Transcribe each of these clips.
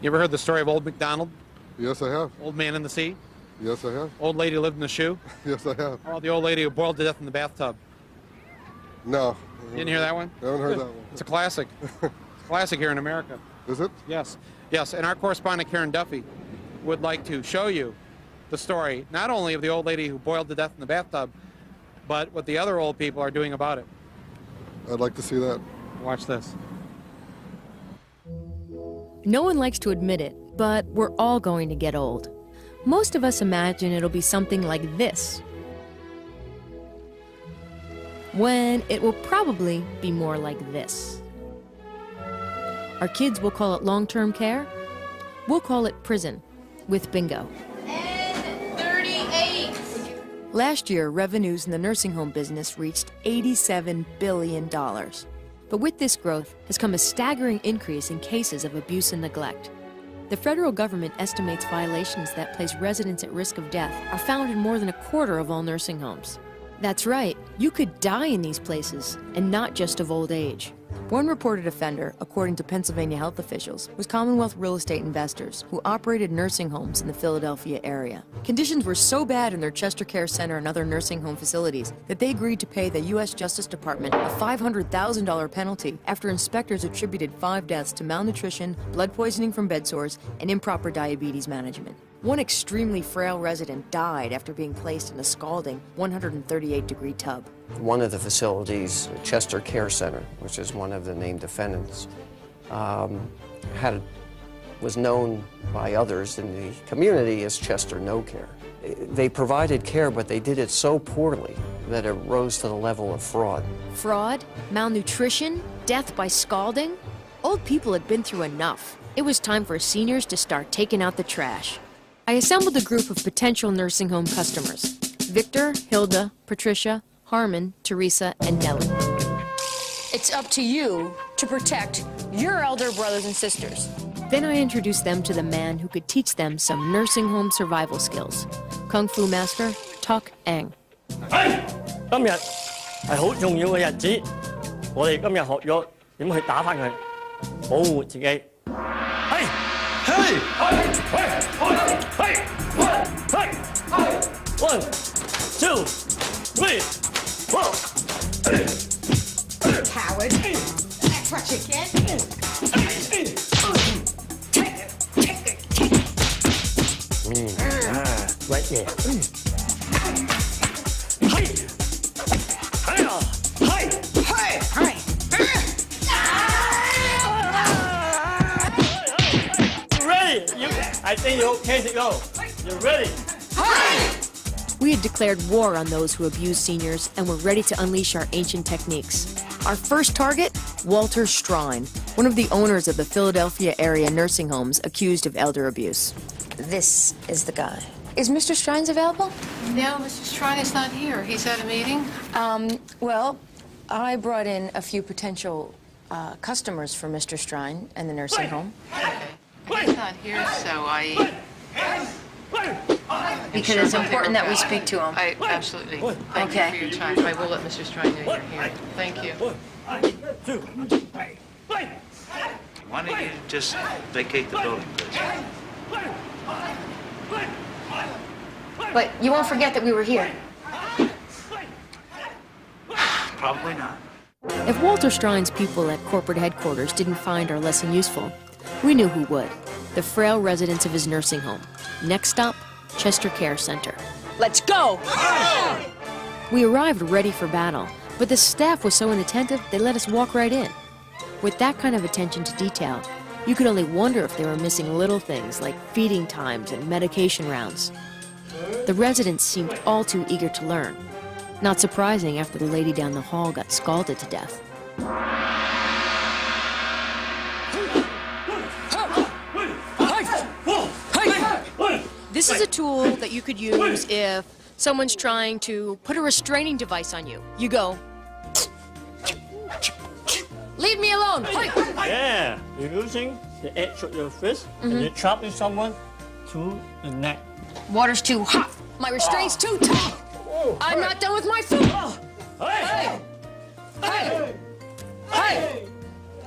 You ever heard the story of Old MacDonald? Yes, I have. Old man in the sea? Yes, I have. Old lady lived in the shoe? Yes, I have. How about the old lady who boiled to death in the bathtub? No. You didn't hear that one? I haven't heard that one. It's a classic. It's a classic here in America. Is it? Yes. Yes, and our correspondent Karen Duffy would like to show you the story, not only of the old lady who boiled to death in the bathtub, but what the other old people are doing about it. I'd like to see that. Watch this. No one likes to admit it, but we're all going to get old. Most of us imagine it'll be something like this, when it will probably be more like this. Our kids will call it long-term care. We'll call it prison, with bingo. N38. Last year, revenues in the nursing home business reached $87 billion. But with this growth has come a staggering increase in cases of abuse and neglect. The federal government estimates violations that place residents at risk of death are found in more than a quarter of all nursing homes. That's right, you could die in these places, and not just of old age. One reported offender, according to Pennsylvania health officials, was Commonwealth real estate investors who operated nursing homes in the Philadelphia area. Conditions were so bad in their Chester Care Center and other nursing home facilities that they agreed to pay the U.S. Justice Department a $500,000 penalty after inspectors attributed 5 deaths to malnutrition, blood poisoning from bed sores, and improper diabetes management. One extremely frail resident died after being placed in a scalding 138-degree tub. One of the facilities, Chester Care Center, which is one of the named defendants, was known by others in the community as Chester No Care. They provided care, but they did it so poorly that it rose to the level of fraud. Fraud, malnutrition, death by scalding? Old people had been through enough. It was time for seniors to start taking out the trash. I assembled a group of potential nursing home customers: Victor, Hilda, Patricia, Harmon, Teresa, and Nellie. It's up to you to protect your elder brothers and sisters. Then I introduced them to the man who could teach them some nursing home survival skills, Kung Fu Master Tok Ang. 今日係好重要嘅日子，我哋今日學咗點去打返佢，保護自己。One, two, three, four. Coward. That's what you get. Right there. You ready? I think you're okay to go. You're ready. We had declared war on those who abused seniors and were ready to unleash our ancient techniques. Our first target, Walter Strine, one of the owners of the Philadelphia area nursing homes accused of elder abuse. This is the guy. Is Mr. Strines available? No, Mr. Strine is not here. He's at a meeting. Well, I brought in a few potential customers for Mr. Strine and the nursing home. Okay. He's not here, so Because it's important that we speak to him. I absolutely thank you for your time. I will let Mr. Strine know you're here. Thank you. Why don't you just vacate the building, please? But you won't forget that we were here. Probably not. If Walter Strine's people at corporate headquarters didn't find our lesson useful, we knew who would: the frail residents of his nursing home. Next stop, Chester Care Center. Let's go! We arrived ready for battle, but the staff was so inattentive they let us walk right in. With that kind of attention to detail, you could only wonder if they were missing little things like feeding times and medication rounds. The residents seemed all too eager to learn. Not surprising after the lady down the hall got scalded to death. This is a tool that you could use if someone's trying to put a restraining device on you. You go, leave me alone. Yeah, you're using the edge of your fist and you're trapping someone to the neck. Water's too hot. My restraint's too tight. I'm not done with my food. Hey! Hey! Hey!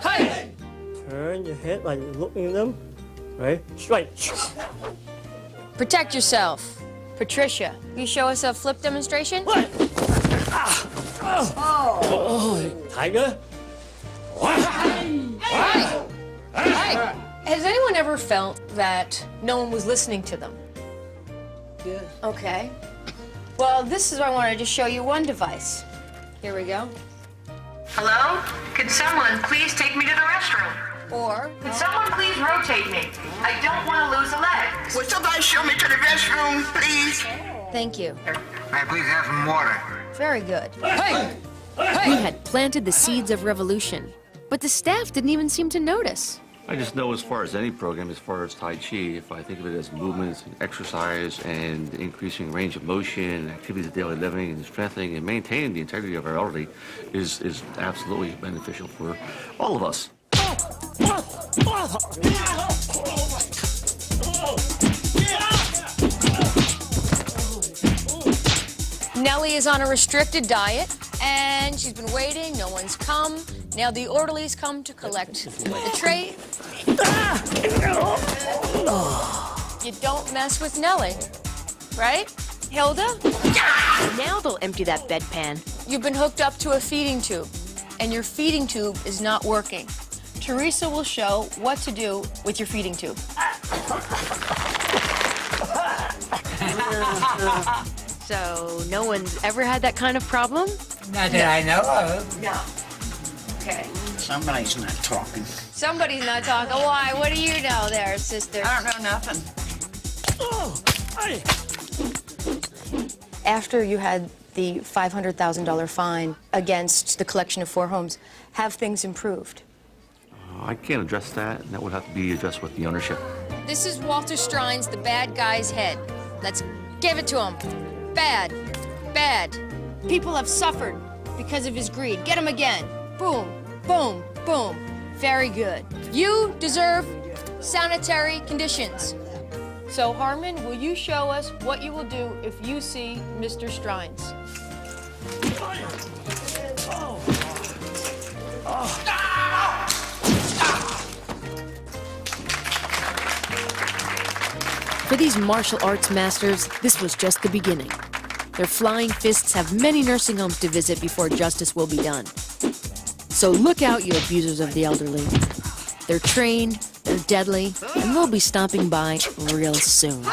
Hey! Turn your head like you're looking at them. 喂，喂， Protect yourself. Patricia, you show us a flip demonstration? 睇嘅。 Hi. Has anyone ever felt that no one was listening to them? Yeah. Okay. Well, this is why I wanted to show you one device. Here we go. Hello? Could someone please take me to the restroom? Or, Could someone please rotate me? I don't want to lose a leg. Would somebody show me to the restroom, please? thank you. May I please have some water? Very good. Hey! We had planted the seeds of revolution, but the staff didn't even seem to notice. I just know as far as any program, as far as Tai Chi, if I think of it as movements and exercise and increasing range of motion, activities of daily living and strengthening and maintaining the integrity of our elderly is absolutely beneficial for all of us. Nellie is on a restricted diet, and she's been waiting. No one's come. Now the orderlies come to collect the tray. You don't mess with Nellie, right, Hilda? Now they'll empty that bedpan. You've been hooked up to a feeding tube, and your feeding tube is not working. Teresa will show what to do with your feeding tube. So no one's ever had that kind of problem? Not that I know of. No. Okay. Somebody's not talking. Somebody's not talking. Why? What do you know there, sister? I don't know nothing. After you had the $500,000 fine against the collection of 4 homes, have things improved? I can't address that, and that would have to be addressed with the ownership. This is Walter Strine's the bad guy's head. Let's give it to him. Bad. Bad. People have suffered because of his greed. Get him again. Boom, boom, boom. Very good. You deserve sanitary conditions. So, Harmon, will you show us what you will do if you see Mr. Strines? For these martial arts masters, this was just the beginning. Their flying fists have many nursing homes to visit before justice will be done. So look out, you abusers of the elderly. They're trained, they're deadly, and we'll be stopping by real soon.